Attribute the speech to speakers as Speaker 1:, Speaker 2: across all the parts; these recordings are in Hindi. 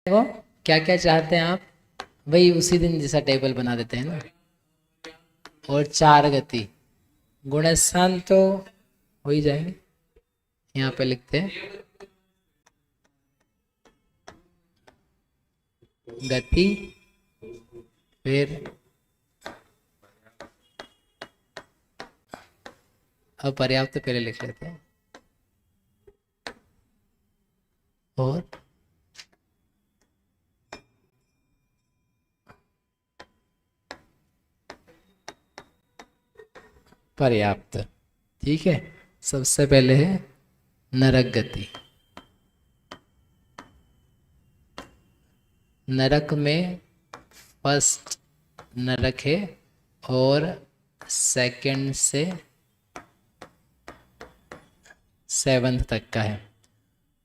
Speaker 1: वो क्या क्या चाहते हैं आप, वही उसी दिन जैसा टेबल बना देते हैं ना। और चार गति गुण स्थान तो हो ही जाएंगे। यहाँ पे लिखते हैं गति, फिर अपर्याप्त पहले लिख लेते हैं, और पर्याप्त। ठीक है, सबसे पहले है नरक गति। नरक में फर्स्ट नरक है और सेकंड से सेवंथ तक का है।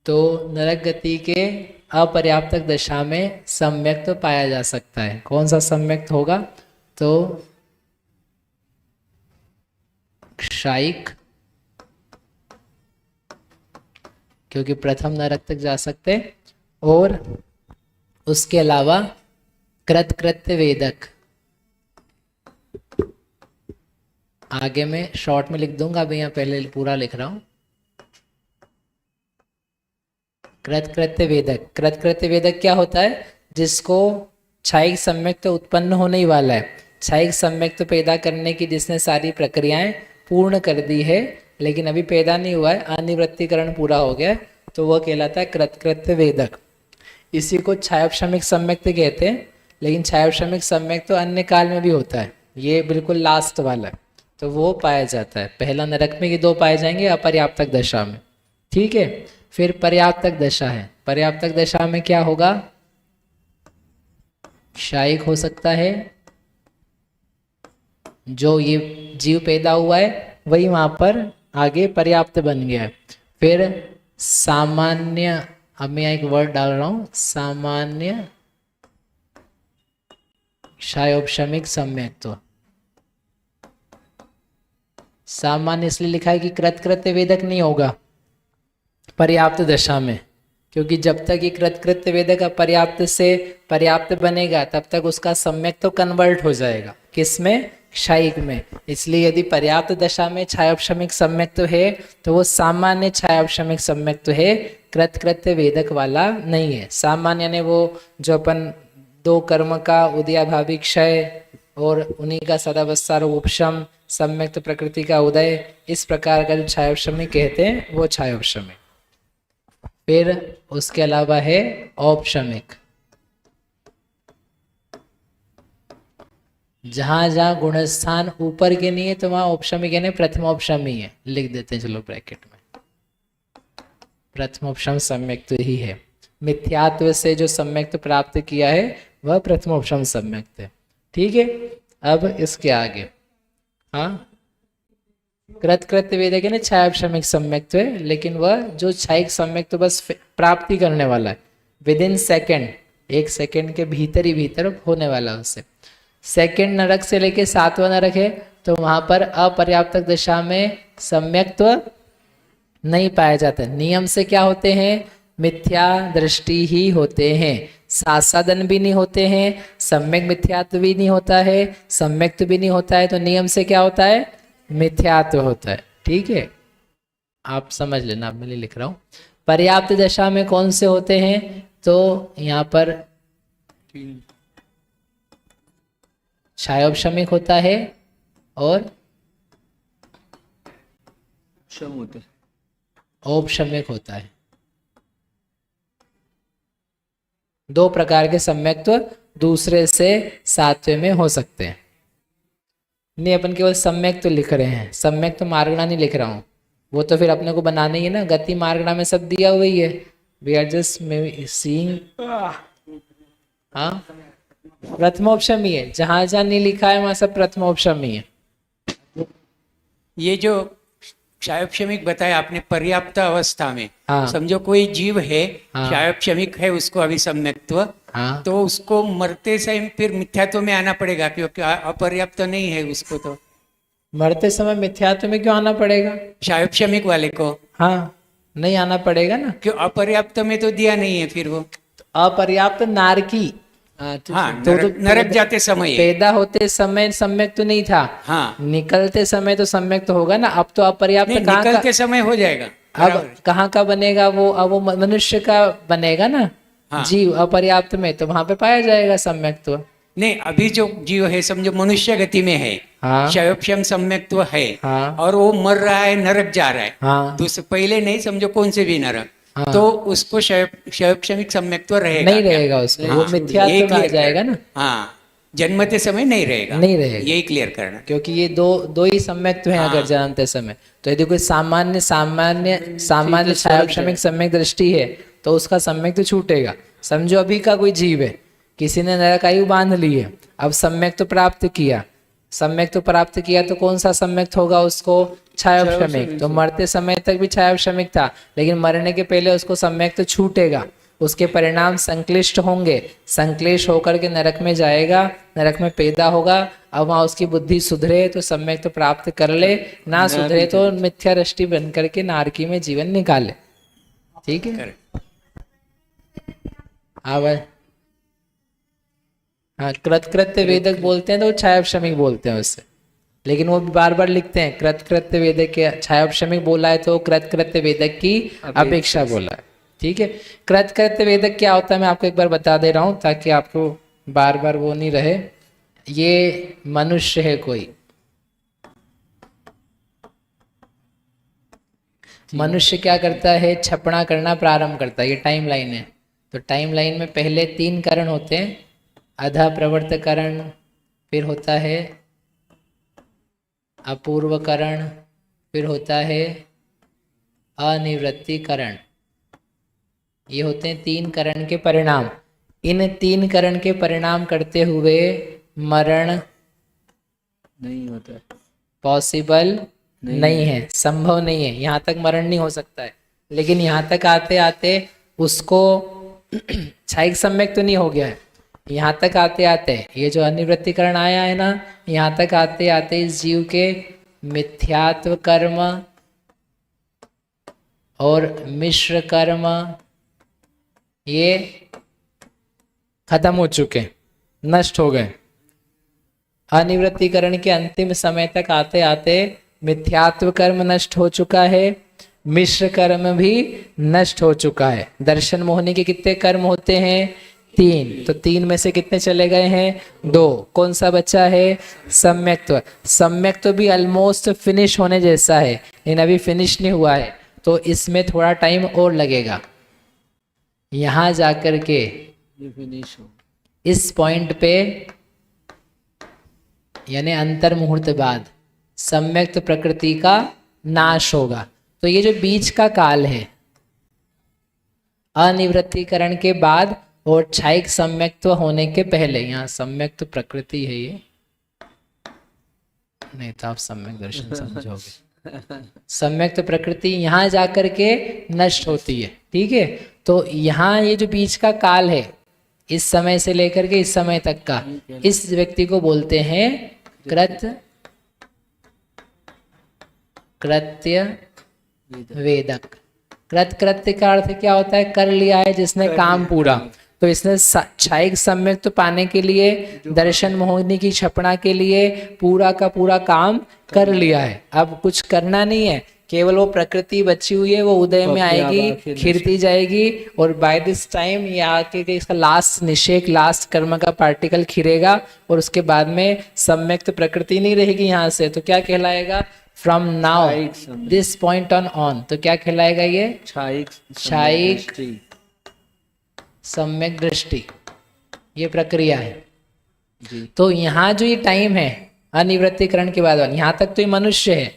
Speaker 1: तो नरक गति के अपर्याप्तक दशा में सम्यक्त तो पाया जा सकता है। कौन सा सम्यक्त होगा? तो क्षायिक, क्योंकि प्रथम नरक तक जा सकते हैं, और उसके अलावा कृतकृत्य वेदक। आगे मैं शॉर्ट में लिख दूंगा, अभी यहाँ पहले पूरा लिख रहा हूं। कृतकृत्य वेदक, कृतकृत्य वेदक क्या होता है? जिसको क्षायिक सम्यक्त तो उत्पन्न होने ही वाला है, क्षायिक सम्यक्त तो पैदा करने की जिसने सारी प्रक्रियाएं पूर्ण कर दी है, लेकिन अभी पैदा नहीं हुआ है, अनिवृत्तीकरण पूरा हो गया है, तो वह कहलाता है कृतकृत्य वेदक। इसी को छायोपशमिक सम्यक्त कहते हैं, लेकिन छायोपशमिक सम्यक्त तो अन्य काल में भी होता है, ये बिल्कुल लास्ट वाला है, तो वो पाया जाता है। पहला नरक में ये दो पाए जाएंगे अपर्याप्तक दशा में। ठीक है, फिर पर्याप्तक दशा है। पर्याप्तक दशा में क्या होगा? क्षायिक हो सकता है, जो ये जीव पैदा हुआ है वही वहां पर आगे पर्याप्त बन गया है। फिर सामान्य, अब मैं एक वर्ड डाल रहा हूं, सामान्य क्षायोपशमिक सम्यक्त्व। सामान्य इसलिए लिखा है कि कृतकृत्य वेदक नहीं होगा पर्याप्त दशा में, क्योंकि जब तक ये कृतकृत्य वेदक अपर्याप्त से पर्याप्त बनेगा तब तक उसका सम्यक तो कन्वर्ट हो जाएगा, किसमें? क्षायिक में। इसलिए यदि पर्याप्त दशा में छायोपशमिक सम्यक तो है, तो वो सामान्य छायोपशमिक सम्यक तो है, कृतकृत्य वेदक वाला नहीं है। सामान्य ने वो जो अपन दो कर्म का उदयाभावी क्षय और उन्हीं का सदावस्था उपशम, सम्यक्त प्रकृति का उदय, इस प्रकार का जो छायोपशमिक कहते हैं वो छायोपशमिक। फिर उसके अलावा है औपशमिक। जहां जहां गुणस्थान ऊपर के नहीं है तो वहां औपशमिक यानी प्रथमोपशमी है, लिख देते हैं चलो ब्रैकेट में। प्रथमोपशम सम्यक तो ही है, मिथ्यात्व से जो सम्यक्त प्राप्त किया है वह प्रथमोपशम सम्यक्त है। ठीक है, अब इसके आगे हाँ कृतकृत्य वेदक है ना छायोपशमिक सम्यक्त है, लेकिन वह जो क्षायिक सम्यक्त तो बस प्राप्ति करने वाला है, विद इन सेकेंड, एक सेकेंड के भीतर ही भीतर होने वाला उससे। सेकेंड नरक से लेके सातवां नरक है, तो वहां पर अपर्याप्तक दशा में सम्यक्त्व नहीं पाया जाता। नियम से क्या होते हैं? मिथ्या दृष्टि ही होते हैं, सासादन भी नहीं होते हैं, सम्यक मिथ्यात्व भी नहीं होता है, सम्यक्त्व भी नहीं होता है, तो नियम से क्या होता है? मिथ्यात्व होता है। ठीक है, आप समझ लेना, अब मैं लिख रहा हूं। पर्याप्त दशा में कौन से होते हैं? तो यहां पर क्षायोपशमिक होता है और औपशमिक होता है। दो प्रकार के सम्यक्त्व दूसरे से सातवें में हो सकते हैं। नहीं, अपन केवल सम्यक तो लिख रहे हैं, सम्यक तो मार्गणा नहीं लिख रहा हूं, वो तो फिर अपने को बनाना ही है ना। गति मार्गणा में सब दिया हुआ ही है, वी आर जस्ट सीइंग। हाँ, प्रथमोपशमी है, जहां जहां नहीं लिखा है वहां सब प्रथमोपशमी है।
Speaker 2: ये जो क्षायोपशमिक बताया आपने पर्याप्त अवस्था में,
Speaker 1: हाँ।
Speaker 2: समझो कोई जीव है,
Speaker 1: हाँ।
Speaker 2: क्षायोपशमिक है, उसको अभी सम्यक्त्व,
Speaker 1: हाँ,
Speaker 2: तो उसको मरते समय फिर मिथ्यात्व में आना पड़ेगा, क्योंकि अपर्याप्त नहीं है उसको, तो
Speaker 1: मरते समय मिथ्यात्व में क्यों आना पड़ेगा?
Speaker 2: क्षायोपशमिक वाले को
Speaker 1: हाँ, नहीं आना पड़ेगा ना।
Speaker 2: क्यों? अपर्याप्त में तो दिया नहीं है फिर वो।
Speaker 1: अपर्याप्त नारकी।
Speaker 2: हाँ,
Speaker 1: तो
Speaker 2: नरक जाते समय है।
Speaker 1: पैदा होते समय सम्यक तो नहीं था,
Speaker 2: हाँ,
Speaker 1: निकलते समय तो सम्यक तो होगा ना। अब तो अपर्याप्त
Speaker 2: नहीं,
Speaker 1: कहाँ का,
Speaker 2: निकलते समय हो जाएगा।
Speaker 1: अब
Speaker 2: बराबर।
Speaker 1: कहाँ का बनेगा वो? अब वो मनुष्य का बनेगा ना,
Speaker 2: हाँ।
Speaker 1: जीव अपर्याप्त में, तो वहां पे पाया जाएगा सम्यक्त्व।
Speaker 2: नहीं, अभी जो जीव है समझो मनुष्य गति में है,
Speaker 1: हाँ
Speaker 2: क्षयोक्षम सम्यक्त्व है,
Speaker 1: हाँ
Speaker 2: और वो मर रहा है, नरक जा रहा है,
Speaker 1: हाँ
Speaker 2: दूसरे पहले नहीं समझो कौन से भी नरक,
Speaker 1: हाँ।
Speaker 2: तो उसको क्षयोक्षमिक सम्यक्त्व रहेगा
Speaker 1: नहीं
Speaker 2: क्या?
Speaker 1: रहेगा उसको,
Speaker 2: हाँ,
Speaker 1: वो
Speaker 2: यही
Speaker 1: मिथ्यात्व में आ
Speaker 2: clear
Speaker 1: जाएगा
Speaker 2: करना।
Speaker 1: ना।
Speaker 2: हाँ, जन्मते समय नहीं रहेगा,
Speaker 1: नहीं रहेगा,
Speaker 2: यही क्लियर करना।
Speaker 1: क्योंकि ये दो दो ही सम्यक्त्व हैं अगर
Speaker 2: हाँ।
Speaker 1: जानते समय। तो यदि कोई सामान्य सामान्य सामान्य छायाक्षमिक सम्यक दृष्टि है तो उसका सम्यक तो छूटेगा। समझो अभी का कोई जीव है, किसी ने नरक आयु बांध ली है, अब सम्यक तो प्राप्त किया, सम्यक तो प्राप्त किया, तो कौन सा सम्यक होगा उसको? छायाक्षमिक। तो मरते समय तक भी छायाक्षमिक था, लेकिन मरने के पहले उसको सम्यक तो छूटेगा, उसके परिणाम संक्लिष्ट होंगे, संक्लेश होकर के नरक में जाएगा, नरक में पैदा होगा। अब वहां उसकी बुद्धि सुधरे तो सम्यक तो प्राप्त कर ले, ना सुधरे तो मिथ्या दृष्टि बन करके नारकी में जीवन निकाले। ठीक है।
Speaker 2: Correct।
Speaker 1: हाँ भाई, हाँ, कृत्य वेदक बोलते हैं तो छायाक्षमिक बोलते हैं उससे, लेकिन वो बार बार लिखते हैं कृत्य वेदक के, छायाक्षमिक बोला है तो कृत्य वेदक की अपेक्षा बोला है। ठीक है। कृत्य वेदक क्या होता है मैं आपको एक बार बता दे रहा हूँ ताकि आपको बार बार वो नहीं रहे। ये मनुष्य है कोई, मनुष्य क्या करता है? छपना करना प्रारंभ करता है। ये टाइम लाइन है। तो टाइम लाइन में पहले 3 करण होते हैं, अधा प्रवर्त करण, फिर होता है अपूर्व करण, फिर होता है अनिवृत्ति करण। ये होते हैं 3 करण के परिणाम। इन 3 करण के परिणाम करते हुए मरण
Speaker 3: नहीं होता,
Speaker 1: पॉसिबल नहीं है, संभव नहीं है। यहाँ तक मरण नहीं हो सकता है, लेकिन यहाँ तक आते आते उसको क्षयिक सम्यक तो नहीं हो गया है। यहाँ तक आते आते ये जो अनिवृत्तिकरण आया है ना, यहाँ तक आते आते इस जीव के मिथ्यात्व कर्म और मिश्र कर्म ये खत्म हो चुके, नष्ट हो गए। अनिवृत्तिकरण के अंतिम समय तक आते आते मिथ्यात्व कर्म नष्ट हो चुका है, मिश्र कर्म भी नष्ट हो चुका है। दर्शन मोहिनी के कितने कर्म होते हैं? 3। तो 3 में से कितने चले गए हैं? 2। कौन सा बचा है? सम्यक्त्व। सम्यक्त्व भी ऑलमोस्ट फिनिश होने जैसा है, लेकिन अभी फिनिश नहीं हुआ है, तो इसमें थोड़ा टाइम और लगेगा। यहाँ जाकर के
Speaker 3: फिनिश हो,
Speaker 1: इस पॉइंट पे यानी अंतर मुहूर्त बाद सम्यक्त प्रकृति का नाश होगा। तो ये जो बीच का काल है अनिवृत्तिकरण के बाद और क्षयिक सम्यक्त्व होने के पहले, यहाँ सम्यक्त प्रकृति है ये, नहीं तो आप सम्यक दर्शन समझोगे। सम्यक्त प्रकृति यहाँ जाकर के नष्ट होती है। ठीक है। तो यहाँ ये जो बीच का काल है, इस समय से लेकर के इस समय तक का, इस व्यक्ति को बोलते हैं कृत्य वेदक। कृत्य का अर्थ क्या होता है? कर लिया है जिसने काम पूरा। तो इसने क्षयिक सम्यक तो पाने के लिए, दर्शन मोहिनी की छपना के लिए पूरा का पूरा काम कर लिया है। अब कुछ करना नहीं है, केवल वो प्रकृति बची हुई है, वो उदय में आएगी, खिरती जाएगी, और बाय दिस टाइम ये आके इसका लास्ट निषेक, लास्ट कर्म का पार्टिकल खिरेगा, और उसके बाद में सम्यक तो प्रकृति नहीं रहेगी यहाँ से। तो क्या कहलाएगा? From now this point on तो क्या कहलाएगा? ये क्षयिक सम्यक दृष्टि, ये प्रक्रिया है जी। तो यहाँ जो ये टाइम है अनिवृत्तिकरण के बाद, यहाँ तक तो ये मनुष्य है।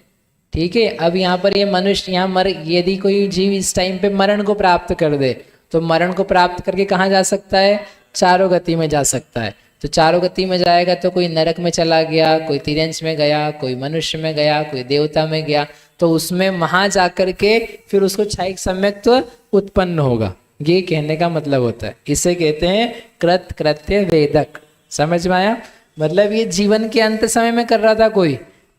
Speaker 1: ठीक है। अब यहाँ पर ये मनुष्य यहाँ मर, यदि कोई जीव इस टाइम पे मरण को प्राप्त कर दे तो मरण को प्राप्त करके कहाँ जा सकता है? चारों गति में जा सकता है। तो चारों गति में जाएगा तो कोई नरक में चला गया, कोई तिरंज में गया, कोई मनुष्य में गया, कोई देवता में गया, तो उसमें वहां जाकर के फिर उसको क्षयिक सम्यक्त्व उत्पन्न होगा। ये कहने का मतलब होता है, इसे कहते हैं कृत्य वेदक। समझ में आया? मतलब ये जीवन के अंत समय में कर रहा था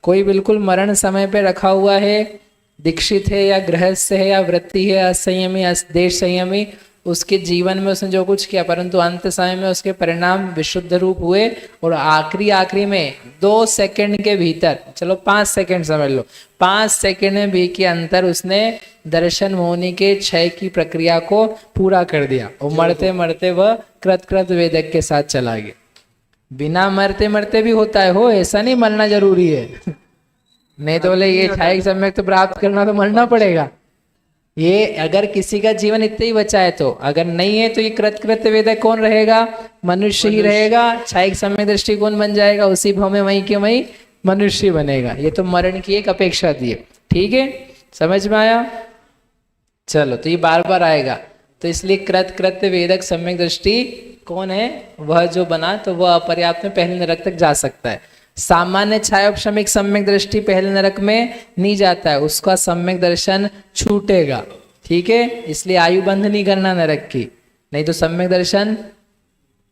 Speaker 1: कोई बिल्कुल मरण समय पे रखा हुआ है, दीक्षित है या गृहस्थ है या वृत्ति है, असंयमी देश संयमी, उसके जीवन में उसने जो कुछ किया, परंतु अंत समय में उसके परिणाम विशुद्ध रूप हुए। और आखिरी में 2 सेकंड के भीतर, चलो 5 सेकंड समझ लो, 5 सेकंड में भी के अंतर उसने दर्शन होने के क्षय की प्रक्रिया को पूरा कर दिया और मरते मरते वह कृत वेदक के साथ चला गया। बिना मरते मरते भी होता है हो, ऐसा नहीं मरना जरूरी है। नहीं तो बोले ये क्षय सम्यक तो प्राप्त करना तो मरना पड़ेगा। ये अगर किसी का जीवन इतना ही बचा है तो, अगर नहीं है तो ये कृत वेदक कौन रहेगा? मनुष्य ही रहेगा। क्षयिक सम्यक दृष्टि कौन बन जाएगा? उसी भाव में वहीं के वहीं मनुष्य बनेगा। ये तो मरण की एक अपेक्षा दी है। ठीक है, समझ में आया? चलो, तो ये बार बार आएगा, तो इसलिए कृत वेदक सम्यक दृष्टि कौन है? वह जो बना तो वह अपर्याप्त में पहले नरक तक जा सकता है। सामान्य छायोपशमिक सम्यक दृष्टि पहले नरक में नहीं जाता है, उसका सम्यक दर्शन छूटेगा। ठीक है, इसलिए आयु बंध नहीं करना नरक की, नहीं तो सम्यक दर्शन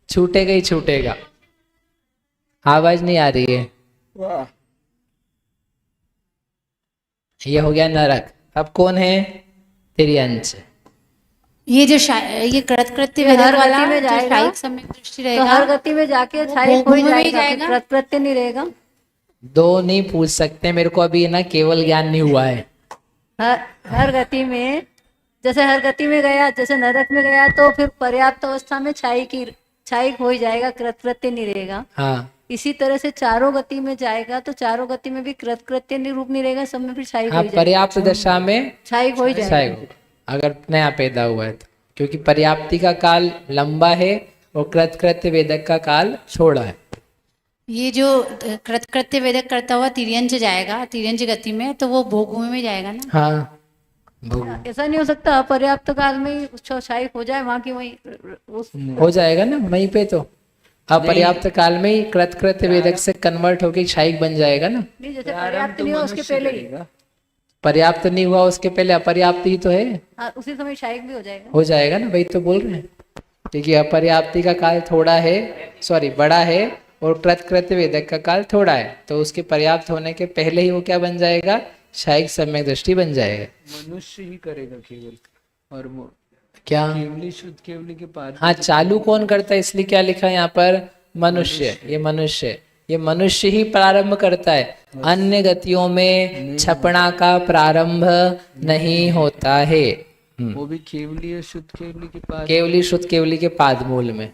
Speaker 1: छूटेगा ही छूटेगा। आवाज नहीं आ रही है?
Speaker 3: वाह,
Speaker 1: ये हो गया नरक। अब कौन है? तिर्यंच।
Speaker 4: ये जो ये कृत्य वेदक
Speaker 5: हर
Speaker 4: वाला
Speaker 5: गति में
Speaker 4: जो
Speaker 5: जाएगा,
Speaker 4: शायिक सम्यक दृष्टि
Speaker 5: तो
Speaker 4: रहेगा,
Speaker 5: हर गति में जाके
Speaker 4: वो
Speaker 5: क्षयिक हो
Speaker 4: भूमि में ही
Speaker 5: ही जाएगा,
Speaker 4: जाएगा।
Speaker 5: प्रत्यय नहीं रहेगा।
Speaker 1: 2 नहीं पूछ सकते, मेरे को अभी ना केवल ज्ञान नहीं हुआ है।
Speaker 5: हर गति में, जैसे हर गति में गया, जैसे नरक में गया तो फिर पर्याप्त अवस्था में क्षयिक हो ही जाएगा, प्रत्यय नहीं रहेगा।
Speaker 1: हाँ,
Speaker 5: इसी तरह से चारों गति में जाएगा तो चारों गति में भी प्रत्यय रूप नहीं रहेगा, सब में फिर क्षयिक हो
Speaker 1: हाँ,
Speaker 5: ही जाएगा,
Speaker 1: पर्याप्त दशा में
Speaker 5: क्षयिक हो ही जाएगा।
Speaker 1: क्षय, अगर नया पैदा हुआ है तो, क्योंकि पर्याप्ति का काल लंबा है और कृत्य वेदक का काल छोड़ा है।
Speaker 4: ये जो कृत्य वेदक करता हुआ तिर्यंच जाएगा, तिर्यंच गति में, तो वो भोगभूमि में जाएगा ना।
Speaker 1: हाँ,
Speaker 5: ऐसा नहीं हो सकता अपर्याप्त काल में ही क्षयिक हो जाए, वहां की वहीं
Speaker 1: हो जाएगा ना वहीं पे। तो अपर्याप्त काल में ही कृत्य वेदक से कन्वर्ट होके क्षयिक बन जाएगा ना।
Speaker 5: नहीं, जैसे पर्याप्त नहीं हुआ उसके पहले ही,
Speaker 1: पर्याप्त नहीं हुआ उसके पहले अपर्याप्त ही तो है,
Speaker 5: हाँ, उसी समय क्षयिक भी हो जाएगा।
Speaker 1: हो जाएगा ना, वही तो बोल रहे हैं। क्योंकि अपर्याप्ति का काल थोड़ा है, सॉरी बड़ा है, और कृत्य वेदक का काल थोड़ा है, तो उसके पर्याप्त होने के पहले ही वो क्या बन जाएगा? क्षयिक सम्यक दृष्टि बन जाएगा।
Speaker 3: मनुष्य ही करेगा केवल, और वो
Speaker 1: क्या?
Speaker 3: केवली शुद्ध केवली के पाद।
Speaker 1: हाँ, चालू कौन करता है? इसलिए क्या लिखा है यहाँ पर? मनुष्य। ये मनुष्य ही प्रारंभ करता है, अन्य गतियों में छपना का प्रारंभ नहीं होता है।
Speaker 3: वो भी केवली और शुद्ध केवली के पाद।
Speaker 1: केवली शुद्ध केवली के पाद मूल में।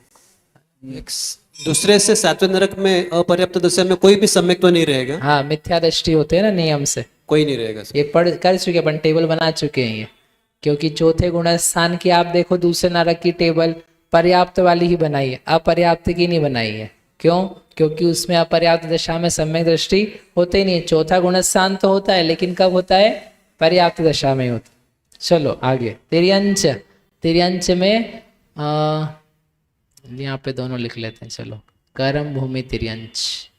Speaker 6: दूसरे से 7वें नरक में अपर्याप्त दशा में कोई भी सम्यक तो नहीं रहेगा,
Speaker 1: हाँ, मिथ्या दृष्टि होते हैं ना नियम से,
Speaker 6: कोई नहीं रहेगा।
Speaker 1: ये पढ़ कर चुके, अपन टेबल बना चुके हैं ये। क्योंकि चौथे गुणस्थान की आप देखो, दूसरे नरक की टेबल पर्याप्त वाली ही बनाई है, अपर्याप्त की नहीं बनाई है। क्यों? क्योंकि उसमें अपर्याप्त दशा में सम्यक दृष्टि होते ही नहीं है। चौथा गुणस्थान तो होता है, लेकिन कब होता है? पर्याप्त दशा में होता है। चलो आगे, तिर्यंच में यहाँ पे दोनों लिख लेते हैं। चलो, कर्म भूमि तिर्यंच।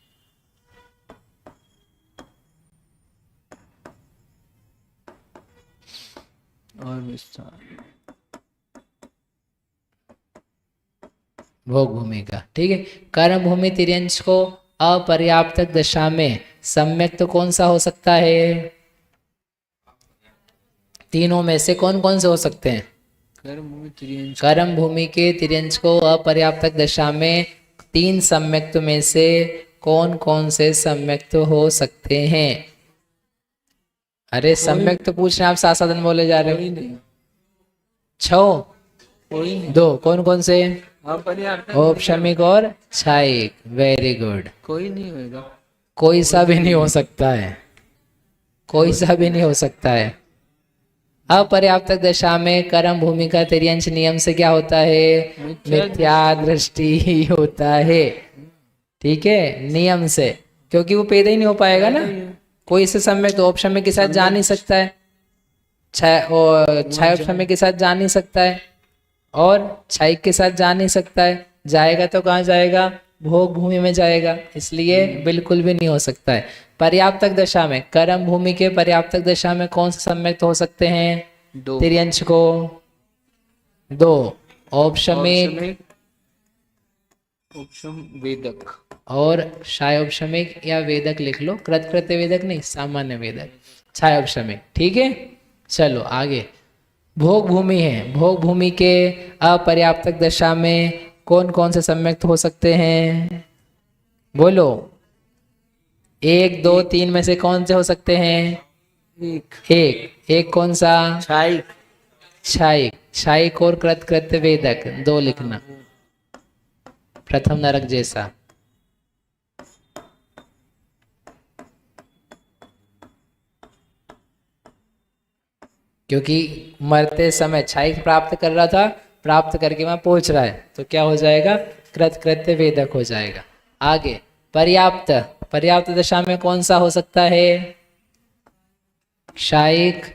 Speaker 3: और विस्तार।
Speaker 1: भोग भूमि का, ठीक है। कर्म भूमि तिर्यंच को अपर्याप्त दशा में सम्यक तो कौन सा हो सकता है? तीनों में से कौन कौन से हो सकते हैं? कर्म भूमि के तिर्यंच को अपर्याप्त दशा में 3 सम्यक्त में से कौन कौन से सम्यक्त हो सकते हैं? अरे सम्यक्त तो पूछ रहे हैं आप, सासाधन बोले जा रहे हो। 6 2 कौन कौन से? औपशमिक और क्षयिक। Very good.
Speaker 3: कोई नहीं होगा,
Speaker 1: कोई सा भी नहीं हो सकता है, कोई सा भी नहीं हो सकता है। अपर्याप्त दशा में कर्म भूमि का तिर्यंच नियम से क्या होता है? मिथ्या दृष्टि ही होता है। ठीक है, नियम से, क्योंकि वो पैदा ही नहीं हो पाएगा ना। कोई से सम्यक तो औपशमिक के साथ जा नहीं सकता है, क्षय औपशमिक के साथ जा नहीं सकता है, और क्षयिक के साथ जा नहीं सकता है। जाएगा तो कहाँ जाएगा? भोग भूमि में जाएगा, इसलिए बिल्कुल भी नहीं हो सकता है। पर्याप्तक दशा में, कर्म भूमि के पर्याप्तक दशा में कौन से सम्यक्त हो सकते हैं?
Speaker 3: 2
Speaker 1: तिर्यंच को 2, औपशमिक
Speaker 3: उपशम वेदक
Speaker 1: और क्षयोपशमिक या वेदक लिख लो, कृत्य वेदक नहीं, सामान्य वेदक, क्षयोपशमिक। ठीक है, चलो आगे। भोग भूमि है, भोग भूमि के अपर्याप्तक दशा में कौन कौन से सम्यक्त हो सकते हैं? बोलो, 1 2 3 में से कौन से हो सकते हैं? एक कौन सा?
Speaker 3: छाई
Speaker 1: क्षायिक। क्षायिक और कृतकृत्य वेदक 2 लिखना, प्रथम नरक जैसा। क्योंकि मरते समय क्षायिक प्राप्त कर रहा था, प्राप्त करके वहां पहुंच रहा है, तो क्या हो जाएगा? कृतकृत्य वेदक हो जाएगा। आगे पर्याप्त, पर्याप्त दशा में कौन सा हो सकता है? क्षायिक,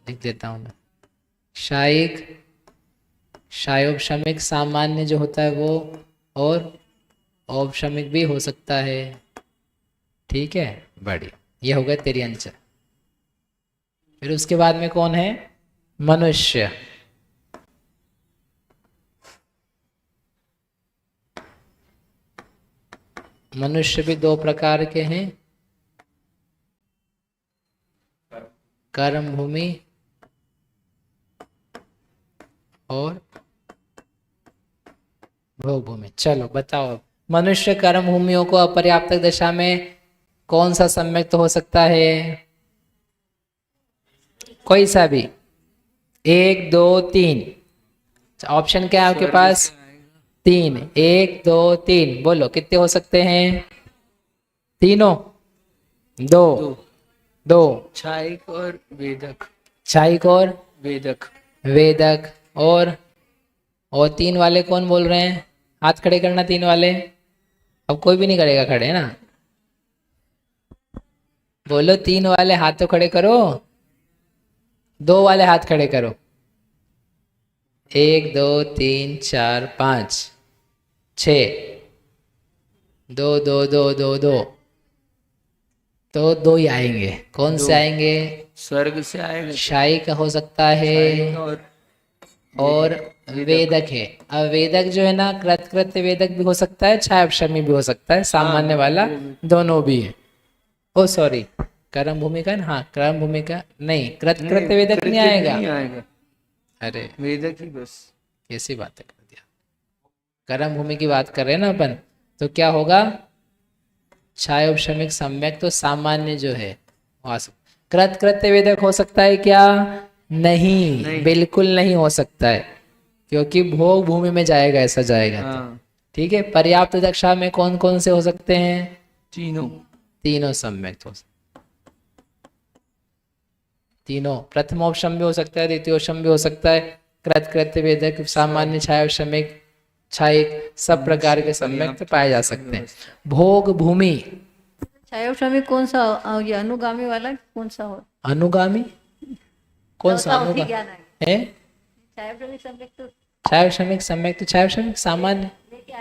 Speaker 1: लिख देता हूं मैं, क्षायिक, क्षायोपशमिक सामान्य जो होता है वो, और औपशमिक भी हो सकता है। ठीक है, बढ़िया, ये हो गया तिर्यंच। फिर उसके बाद में कौन है? मनुष्य। मनुष्य भी 2 प्रकार के हैं, कर्म भूमि और भोग भूमि। चलो बताओ, मनुष्य कर्म भूमियों को अपर्याप्तक दशा में कौन सा सम्यक्त हो सकता है? कोई सा भी, 1 2 3। ऑप्शन क्या है आपके पास? 3, 1 2 3, बोलो कितने हो सकते हैं? तीनों? 2
Speaker 3: छायिक और वेदक।
Speaker 1: क्षायिक और
Speaker 3: वेदक।
Speaker 1: वेदक। और 3 वाले कौन बोल रहे हैं? हाथ खड़े करना 3 वाले। अब कोई भी नहीं करेगा खड़े, ना? बोलो 3 वाले हाथ तो खड़े करो, 2 वाले हाथ खड़े करो। 1 2 3 4 5 6, 2 2 2 2 2, तो 2 ही आएंगे। कौन से आएंगे?
Speaker 3: स्वर्ग से आएगा।
Speaker 1: क्षायी का हो सकता है और वेदक है। अब वेदक जो है ना, कृतकृत्य वेदक भी हो सकता है, क्षायोपशमी भी हो सकता है, सामान्य वाला दोनों भी है। ओ सॉरी, कर्म भूमि का ना, हाँ कर्म भूमि का नहीं, कृतकृत्य वेदक नहीं आएगा।
Speaker 3: नहीं आएगा,
Speaker 1: अरे
Speaker 3: वेदक ही बस।
Speaker 1: कैसी बातें कर दिया, कर्म भूमि की बात कर रहे हैं ना अपन, तो क्या होगा? क्षायोपशमिक सम्यक तो सामान्य जो है कृतकृत्य वेदक हो सकता है क्या? नहीं, बिल्कुल नहीं हो सकता है, क्योंकि भोग भूमि में जाएगा, ऐसा जाएगा तो।
Speaker 3: हाँ,
Speaker 1: ठीक है, पर्याप्त दशा में कौन कौन से हो सकते हैं?
Speaker 3: तीनों
Speaker 1: सम्यक हो सकते, तीनों। प्रथमोपशम भी हो सकता है, द्वितीयोपशम भी हो सकता है, कृतकृत्य वेदक, सामान्य, क्षायोपशमिक, क्षायिक, सब प्रकार के सम्यक पाए जा सकते हैं। भोग भूमि,
Speaker 5: क्षायोपशमी कौन सा? ये अनुगामी वाला कौन सा हो?
Speaker 1: अनुगामी कौन सा?
Speaker 5: बताओ, ठीक ज्ञान है।
Speaker 1: है
Speaker 5: क्षायोपशमी सम्यक तो
Speaker 1: क्षायोपशमिक सम्यक, तो क्षायोपशमिक सामान्य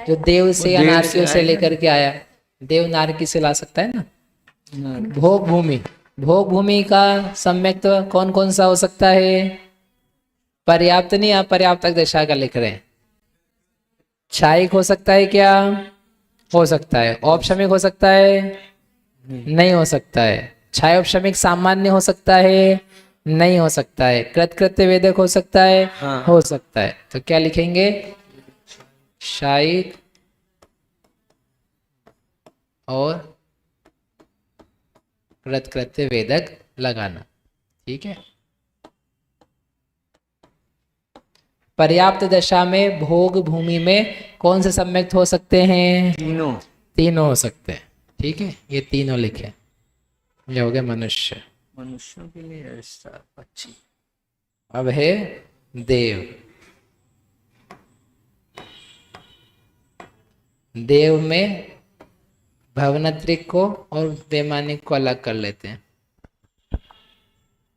Speaker 1: जो देव से या नारकियों से लेकर के आया, देव नारकी से ला सकता है ना। भोग भूमि, भोग भूमि का सम्यक तो कौन कौन सा हो सकता है? पर्याप्त नहीं, अपर्याप्त दशा का लिख रहे हैं। क्षायिक हो सकता है क्या? हो सकता है। औपशमिक हो सकता है? नहीं हो सकता है। क्षायोपशमिक सामान्य हो सकता है? नहीं हो सकता है। कृतकृत्य वेदक हो सकता है?
Speaker 3: हाँ।
Speaker 1: हो सकता है। तो क्या लिखेंगे? क्षायिक और कृतकृत्य वेदक लगाना। ठीक है। पर्याप्त दशा में भोग भूमि में कौन से सम्यक्त हो सकते हैं? तीनों हो सकते हैं। ठीक है, ये तीनों लिखे। ये हो गया मनुष्य।
Speaker 3: मनुष्यों के लिए ऐसा पक्षी।
Speaker 1: अब है देव। देव में भवनत्रिक को और वैमानिक को अलग कर लेते हैं।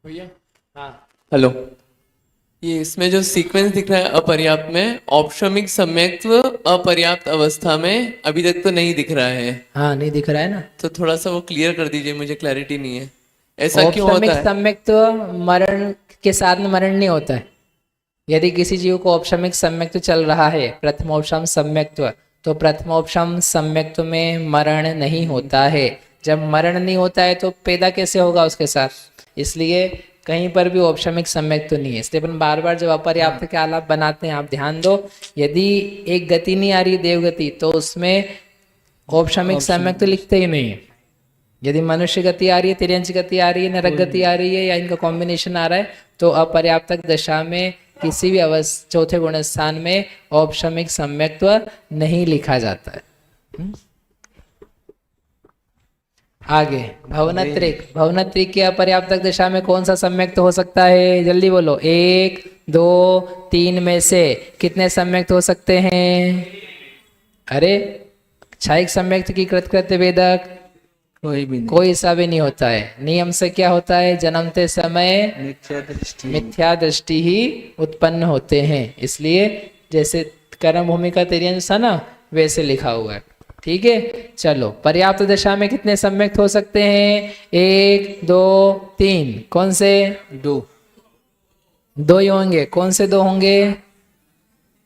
Speaker 7: भैया
Speaker 1: हाँ,
Speaker 7: हेलो, ये इसमें जो सीक्वेंस दिख रहा है अपर्याप्त में, औपशमिक सम्यक्त्व अपर्याप्त अवस्था में अभी तक तो नहीं दिख रहा है,
Speaker 1: हाँ नहीं दिख रहा है ना।
Speaker 7: तो थोड़ा सा वो क्लियर कर दीजिए, मुझे क्लैरिटी नहीं है ऐसा क्यों
Speaker 1: औपशमिक
Speaker 7: होता है।
Speaker 1: सम्यक्त मरण के साथ में मरण नहीं होता है। यदि किसी जीव को औपशमिक सम्यक्त चल रहा है, प्रथमोपशम सम्यक्त्व, तो प्रथमोपशम सम्यक्त्व में मरण नहीं होता है। जब मरण नहीं होता है तो पैदा कैसे होगा उसके साथ? इसलिए कहीं पर भी औपशमिक सम्यक तो नहीं है। इसलिए अपन बार बार जब अपर्याप्त के आलाप बनाते हैं, आप ध्यान दो, यदि एक गति नहीं आ रही देवगति तो उसमें औपशमिक सम्यक तो लिखते ही नहीं है। यदि मनुष्य गति आ रही है, तिर्यंच गति आ रही है, नरक गति आ रही है, या इनका कॉम्बिनेशन आ रहा है, तो अपर्याप्तक दशा में किसी भी चौथे गुण स्थान में औपशमिक सम्यक्त्व नहीं लिखा जाता है। आगे भवनत्रिक, भवनत्रिक की अपर्याप्तक दशा में कौन सा सम्यक्त हो सकता है? जल्दी बोलो। 1, 2, 3 में से कितने सम्यक्त हो सकते हैं? अरे क्षयिक सम्यक्त की कृतकृत्य वेदक
Speaker 3: कोई भी नहीं।
Speaker 1: कोई सा भी नहीं होता है। नियम से क्या होता है? जन्मते समय
Speaker 3: मिथ्या दृष्टि।
Speaker 1: मिथ्या दृष्टि ही उत्पन्न होते हैं। इसलिए जैसे कर्म भूमि का तिर्यंश था ना, वैसे लिखा हुआ है। ठीक है, चलो पर्याप्त दशा में कितने सम्यक्त हो सकते हैं? 1, 2, 3। कौन से? 2 ही होंगे। कौन से 2 होंगे?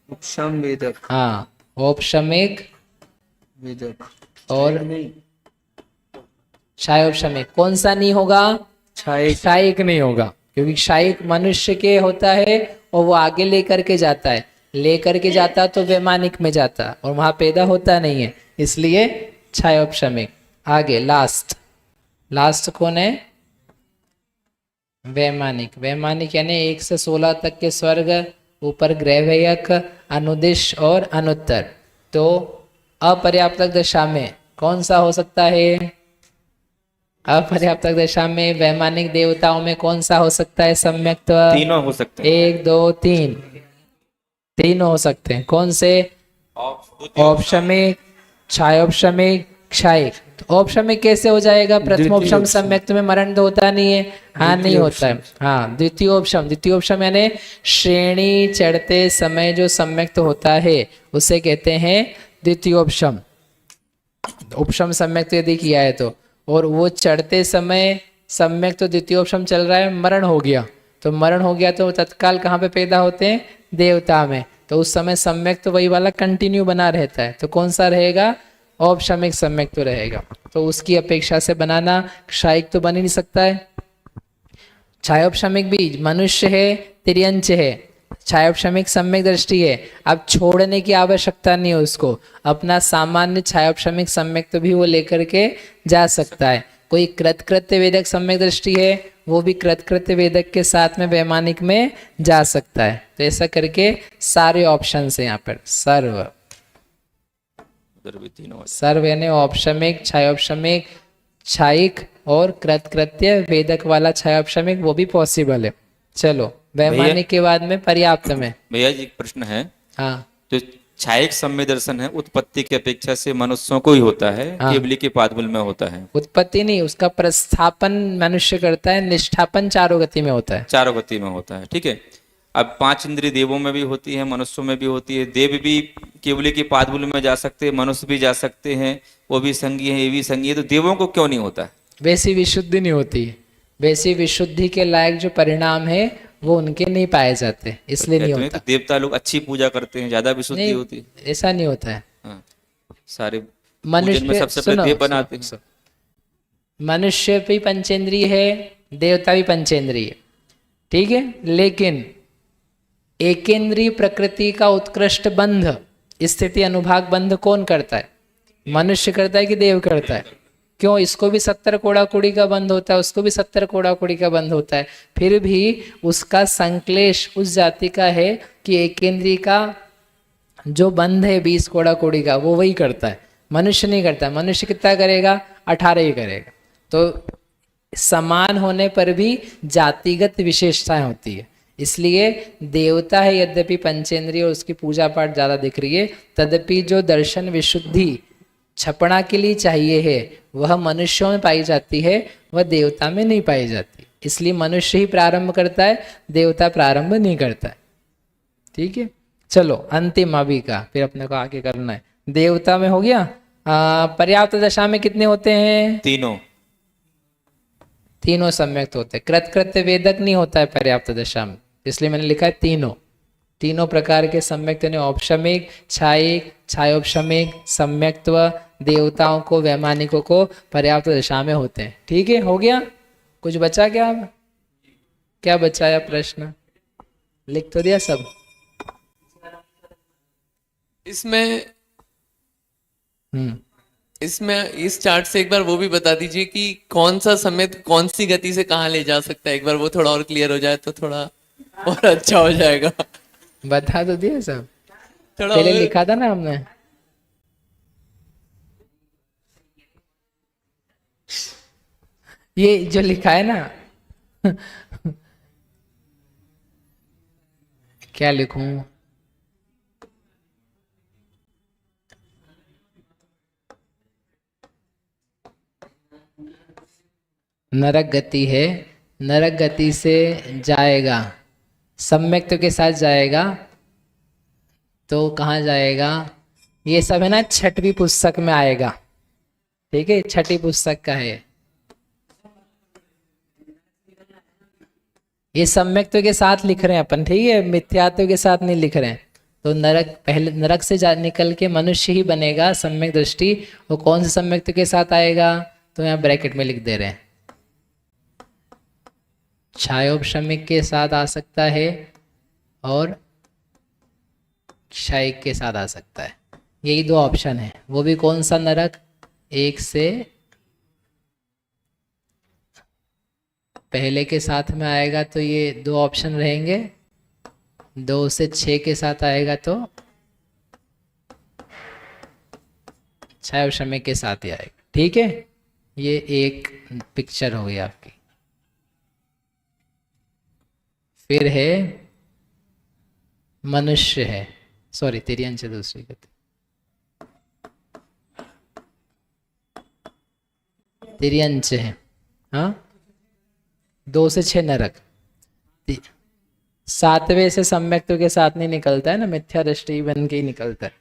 Speaker 3: उपशम वेदक।
Speaker 1: हाँ, औपशमिक
Speaker 3: वेदक
Speaker 1: और
Speaker 3: नहीं,
Speaker 1: क्षयोपशमिक। कौन सा नहीं होगा? क्षयिक नहीं होगा, क्योंकि क्षयिक मनुष्य के होता है और वो आगे लेकर के जाता है, लेकर के जाता तो वैमानिक में जाता और वहां पैदा होता नहीं है, इसलिए क्षयोपशमिक। आगे लास्ट कौन है? वैमानिक। वैमानिक यानी 1 से 16 तक के स्वर्ग, ऊपर ग्रहव्ययक, अनुदिश और अनुत्तर। तो अपर्याप्तक दशा में कौन सा हो सकता है? अपर्याप्तक दशा में वैमानिक देवताओं में कौन सा हो सकता है सम्यक्त्व?
Speaker 8: 3 हो सकते हैं।
Speaker 1: 1, 2, 3 तीन हो सकते हैं। कौन से? औपशमिक, क्षयोपशमिक, क्षयिक। तो औपशमिक कैसे हो जाएगा? प्रथमोपशम सम्यक्त में मरण तो होता नहीं है। हाँ, नहीं होता है। हाँ, द्वितीयोपशम यानी श्रेणी चढ़ते समय जो सम्यक्त होता है उसे कहते हैं द्वितीयोपशम। उपशम सम्यक्त यदि किया है तो, और वो चढ़ते समय सम्यक तो द्वितीयोपशम चल रहा है, मरण हो गया तो तत्काल कहाँ पे पैदा होते हैं? देवता में। तो उस समय सम्यक तो वही वाला कंटिन्यू बना रहता है, तो कौन सा रहेगा? औपशमिक सम्यक तो रहेगा। तो उसकी अपेक्षा से बनाना, क्षयिक तो बन ही नहीं सकता है। क्षयोपशमिक भी मनुष्य है, तिर्यंच है, क्षयोपशमिक सम्यक दृष्टि है। अब छोड़ने की आवश्यकता नहीं है उसको, अपना सामान्य क्षयोपशमिक सम्यक तो भी वो लेकर के जा सकता है। कोई कृतकृत्य वेदक सम्यक दृष्टि है, वो भी कृतकृत्य वेदक के साथ में वैमानिक में जा सकता है। तो ऐसा करके सारे ऑप्शन है यहाँ पर। सर्व यानी औपशमिक, क्षयोपशमिक, क्षयिक और कृतकृत्य वेदक वाला क्षयोपशमिक, वो भी पॉसिबल है। चलो वैमानिक के बाद में पर्याप्त में।
Speaker 8: भैया जी एक प्रश्न है।
Speaker 1: हाँ,
Speaker 8: जो क्षयिक सम्य दर्शन है उत्पत्ति की अपेक्षा से मनुष्यों को ही होता है,
Speaker 1: हाँ।
Speaker 8: केवली के पादमूल में होता है।
Speaker 1: उत्पत्ति नहीं, उसका प्रस्थापन मनुष्य करता है, निष्ठापन चारों गति में होता है।
Speaker 8: चारों गति में होता है, ठीक है। अब 5 इंद्रिय देवों में भी होती है, मनुष्यों में भी होती है। देव भी केवली के पादमूल में जा सकते हैं, मनुष्य भी जा सकते हैं, वो भी संगी है, ये भी संगी है। तो देवों को क्यों नहीं होता?
Speaker 1: वैसी विशुद्धि नहीं होती है। वैसी विशुद्धि के लायक जो परिणाम है वो उनके नहीं पाए जाते, इसलिए नहीं
Speaker 8: कहते हैं
Speaker 1: होता।
Speaker 8: तो देवता लोग अच्छी पूजा करते हैं, ज्यादा विशुद्धि
Speaker 1: नहीं,
Speaker 8: होती है।
Speaker 1: ऐसा नहीं होता है।
Speaker 8: हाँ, सारे पूजन में
Speaker 1: मनुष्य
Speaker 8: सबसे पहले देव बनाते हैं।
Speaker 1: मनुष्य भी पंचेंद्रिय है, देवता भी पंचेंद्रिय है, ठीक है। लेकिन एकेंद्रीय प्रकृति का उत्कृष्ट बंध, स्थिति अनुभाग बंध कौन करता है? मनुष्य करता है कि देव करता है? क्यों? इसको भी 70 कोड़ा कुड़ी का बंध होता है, उसको भी 70 कोड़ा कुड़ी का बंध होता है, फिर भी उसका संक्लेश उस जाति का है कि एकेंद्रीय का जो बंध है 20 कोड़ा कुड़ी का, वो वही करता है, मनुष्य नहीं करता। मनुष्य कितना करेगा? 18 ही करेगा। तो समान होने पर भी जातिगत विशेषताएं होती है। इसलिए देवता है यद्यपि पंचेंद्रिय और उसकी पूजा पाठ ज्यादा दिख रही है, तदपि जो दर्शन विशुद्धि छपड़ा के लिए चाहिए है वह मनुष्यों में पाई जाती है, वह देवता में नहीं पाई जाती। इसलिए मनुष्य ही प्रारंभ करता है, देवता प्रारंभ नहीं करता है, ठीक है। चलो अंतिम अभी का, फिर अपने को आगे करना है। देवता में हो गया। पर्याप्त दशा में कितने होते हैं? तीनों सम्यक्त होते हैं। कृतकृत्य वेदक नहीं होता है पर्याप्त दशा में, इसलिए मैंने लिखा है तीनों प्रकार के सम्यक्त यानी औपशमिक, क्षयिक, क्षयोपशमिक, सम्यक्त्व देवताओं को, वैमानिकों को पर्याप्त दशा में होते हैं। ठीक है, हो गया? कुछ बचा क्या? क्या बचाया प्रश्न? लिख तो दिया सब?
Speaker 7: इसमें
Speaker 1: हम्म,
Speaker 7: इसमें इस चार्ट से एक बार वो भी बता दीजिए कि कौन सा समय कौन सी गति से कहाँ ले जा सकता है, एक बार वो थोड़ा और क्लियर हो जाए तो थोड़ा और अच्छा हो जाएगा।
Speaker 1: बता तो दिया सब,
Speaker 7: थोड़ा
Speaker 1: पहले
Speaker 7: और
Speaker 1: लिखा था ना हमने। ये जो लिखा है ना क्या लिखूं? नरक गति है, नरक गति से जाएगा, सम्यक्त के साथ जाएगा तो कहाँ जाएगा? ये सब है ना छठवीं पुस्तक में आएगा, ठीक है, छठी पुस्तक का है ये। सम्यक्त के साथ लिख रहे हैं अपन, ठीक है, मिथ्यात्व के साथ नहीं लिख रहे हैं। तो नरक, पहले नरक से निकल के मनुष्य ही बनेगा सम्यक दृष्टि। वो कौन से सम्यक्त के साथ आएगा? तो यहाँ ब्रैकेट में लिख दे रहे हैं, छायोपशमिक के साथ आ सकता है और क्षयिक के साथ आ सकता है। यही दो ऑप्शन है। वो भी कौन सा नरक? 1 से पहले के साथ में आएगा तो ये दो ऑप्शन रहेंगे, 2 से 6 के साथ आएगा तो छायोपशमिक के साथ ही आएगा, ठीक है। ये एक पिक्चर हो गई आपकी। फिर है मनुष्य है, सॉरी तिर्यंच दूसरी गति, तिर्यंच है, हाँ, 2 से 6 नरक। 7वें से सम्यक्त के साथ नहीं निकलता है ना, मिथ्या दृष्टि बन के ही निकलता है।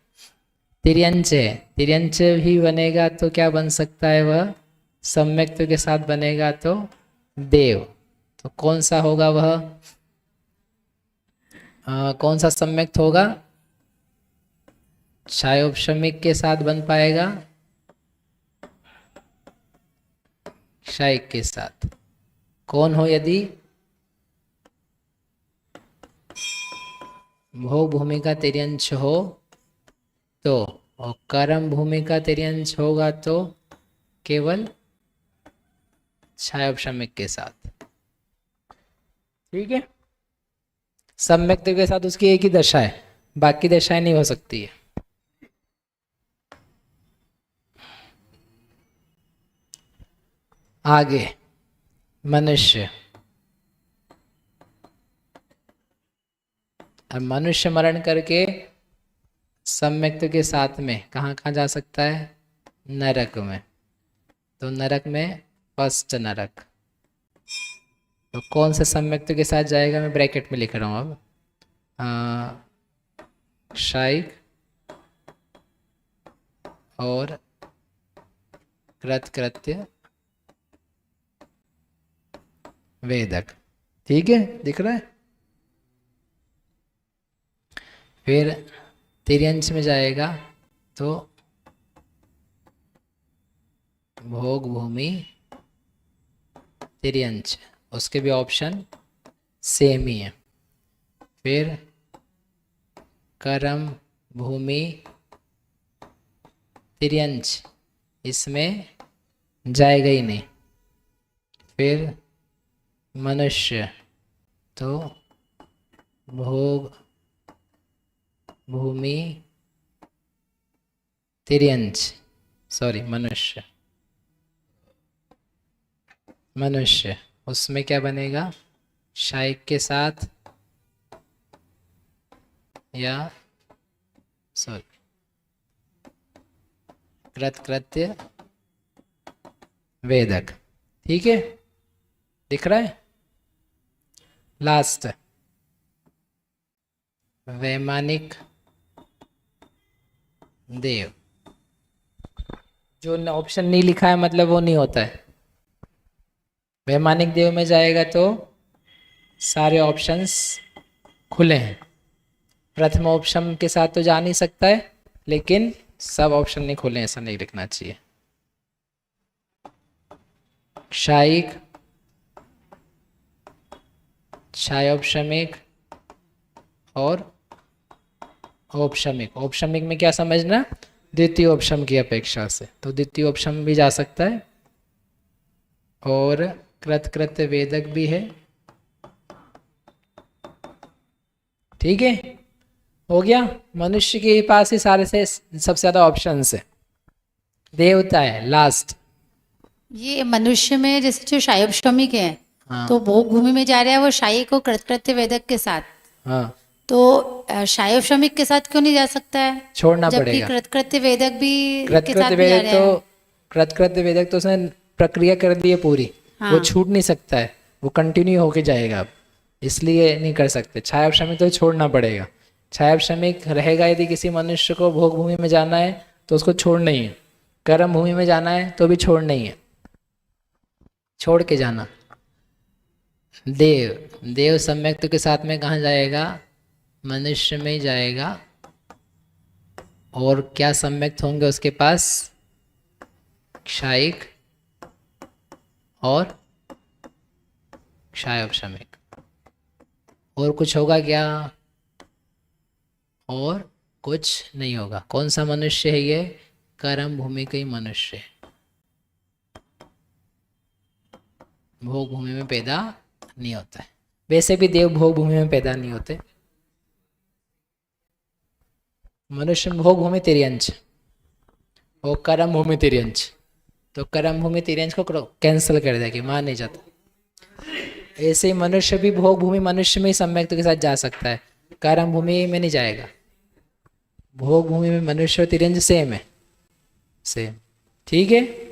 Speaker 1: तिर्यंच है, तिर्यंच ही बनेगा तो क्या बन सकता है? वह सम्यक्त के साथ बनेगा तो देव। तो कौन सा होगा वह? कौन सा सम्यक्त होगा? छायोपशमिक के साथ बन पाएगा, क्षयिक के साथ। कौन हो? यदि भोग भूमि का तिर्यंच हो तो, और कर्म भूमि का तिर्यंच होगा तो केवल छायोपशमिक के साथ, ठीक है। सम्यक्त के साथ उसकी एक ही दशा है, बाकी दशाएं नहीं हो सकती है। आगे मनुष्य। अब मनुष्य मरण करके सम्यक्त के साथ में कहाँ कहाँ जा सकता है? नरक में। तो नरक में फर्स्ट नरक, तो कौन से सम्यक्त के साथ जाएगा? मैं ब्रैकेट में लिख रहा हूँ अब, क्षयिक और कृतकृत्य वेदक, ठीक है, दिख रहा है। फिर तिर्यंच में जाएगा तो भोग भूमि तिर्यंच, उसके भी ऑप्शन सेम ही है। फिर कर्म भूमि तिर्यंच, इसमें जाएगा ही नहीं। फिर मनुष्य तो भोग भूमि तिर्यंच, सॉरी मनुष्य, मनुष्य उसमें क्या बनेगा? क्षयिक के साथ या सॉरी कृतकृत्य वेदक, ठीक है, दिख रहा है। लास्ट वैमानिक देव, जो ऑप्शन नहीं लिखा है मतलब वो नहीं होता है। वैमानिक देव में जाएगा तो सारे ऑप्शंस खुले हैं। प्रथम ऑप्शन के साथ तो जा नहीं सकता है, लेकिन सब ऑप्शन नहीं खुले, ऐसा नहीं लिखना चाहिए। क्षयिक क्षायोपशमिक और औपशमिक। औपशमिक में क्या समझना, द्वितीय उपशम की अपेक्षा से, तो द्वितीय उपशम भी जा सकता है और कृतकृत्य वेदक भी है। ठीक है, हो गया। मनुष्य के पास ही सारे से सबसे ज्यादा ऑप्शन है। देवता है लास्ट।
Speaker 4: ये मनुष्य में जैसे जो शायोपशमिक है,
Speaker 1: हाँ।
Speaker 4: तो भोग भूमि में जा रहा है वो शाही को कृतकृत्य वेदक के साथ,
Speaker 1: हाँ,
Speaker 4: तो शायोपशमिक के साथ क्यों नहीं जा सकता है?
Speaker 1: छोड़ना
Speaker 4: जबकि
Speaker 1: पड़ेगा।
Speaker 4: कृतकृत्य वेदक भी के साथ
Speaker 1: कृतकृत्य
Speaker 4: भी जा
Speaker 1: वेदक
Speaker 4: रहा है।
Speaker 1: तो कृतकृत्य वेदक तो उसने प्रक्रिया कर दी है पूरी,
Speaker 4: हाँ।
Speaker 1: वो छूट नहीं सकता है, वो कंटिन्यू होके जाएगा, अब इसलिए नहीं कर सकते। छायापशमिक तो छोड़ना पड़ेगा। छायापशमिक रहेगा यदि किसी मनुष्य को भोग भूमि में जाना है तो उसको छोड़ना ही है, कर्म भूमि में जाना है तो भी छोड़ना ही है, छोड़ के जाना। देव सम्यक्त के साथ में कहाँ जाएगा, मनुष्य में ही जाएगा। और क्या सम्यक्त होंगे उसके पास, क्षायिक और क्षायोपशमिक। और कुछ होगा क्या, और कुछ नहीं होगा। कौन सा मनुष्य है ये, कर्म भूमि का ही मनुष्य है, भोग भूमि में पैदा नहीं होता है। वैसे भी देव भोग भूमि में पैदा नहीं होते। मनुष्य भोग भूमि तिर्यंच और कर्म भूमि तिर्यंच, तो कर्म भूमि तिर्यंच को कैंसिल कर देगी, मान नहीं जाता। ऐसे ही मनुष्य भी भोग भूमि मनुष्य में ही सम्यक्त के साथ जा सकता है, कर्म भूमि में नहीं जाएगा। भोग भूमि में मनुष्य और तिर्यंच सेम है, सेम। ठीक है।